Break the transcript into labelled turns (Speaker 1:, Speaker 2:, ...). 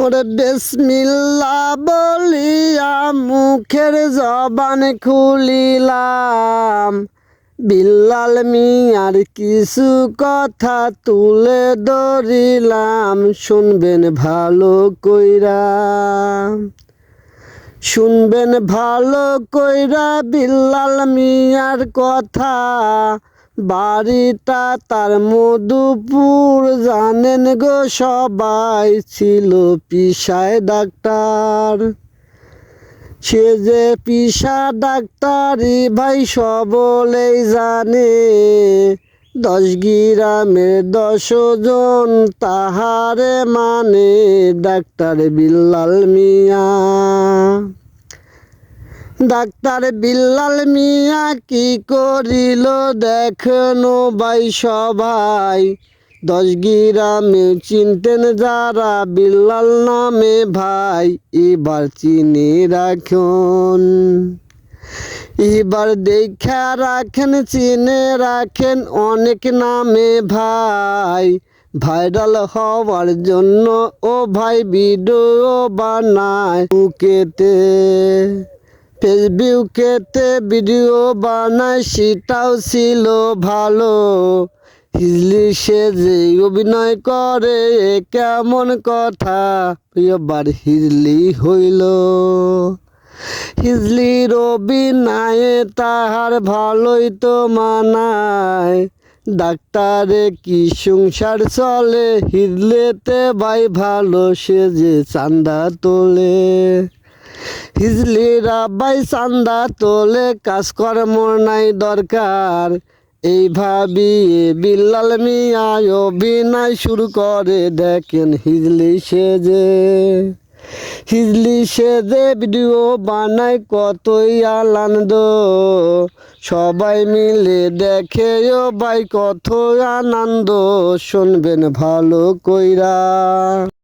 Speaker 1: ওরে বিসমিল্লাহ বলিয়া মুখের জবান খুলিলাম, বিল্লাল মিয়ার কিছু কথা তুলে ধরিলাম। শুনবেন ভালো কইরা, শুনবেন ভালো কইরা বিল্লাল মিয়ার কথা। বাড়িটা তার মধুপুর, জানেন গো সবাই, ছিল পেশায় ডাক্তার। সে যে পেশা ডাক্তারি ভাই সকলেই জানে, 10 গ্রামের 10 জন তাহারে মানে। ডাক্তার বিল্লাল মিয়া, ডাক্তার বিল্লাল মিয়া কি করিল দেখেন ভাই সবাই। 10 গ্রামে চিনতেন যারা বিল্লাল নামে ভাই, এবার চিনে রাখুন, এবার দেখা রাখেন, চিনে রাখেন অনেক নামে ভাই। ভাইরাল হওয়ার জন্য ও ভাই ভিডিও বানায় বুকেতে, ফেসবুকেতে ভিডিও বানায়, সেটাও ছিল ভালো। হিজলি সে যে অভিনয় করে কেমন কথা, এবার হিজলি হইল। হিজলির অভিনয়ে তাহার ভালোই তো মানায়, ডাক্তারে কি সংসার চলে, হিজলেতে ভাই ভালো সে যে চান্দা তোলে। হিজলিরা ভাই চান্দা তোলে, কাজকর্ম নাই দরকার, এই ভাবিয়ে বিল্লাল মিয়া অভিনয় শুরু করে। দেখেন হিজলি সেজে, হিজলি সেজে ভিডিও বানায়, কতই আনন্দ, সবাই মিলে দেখে ও ভাই কত আনন্দ। শুনবেন ভালো কইরা।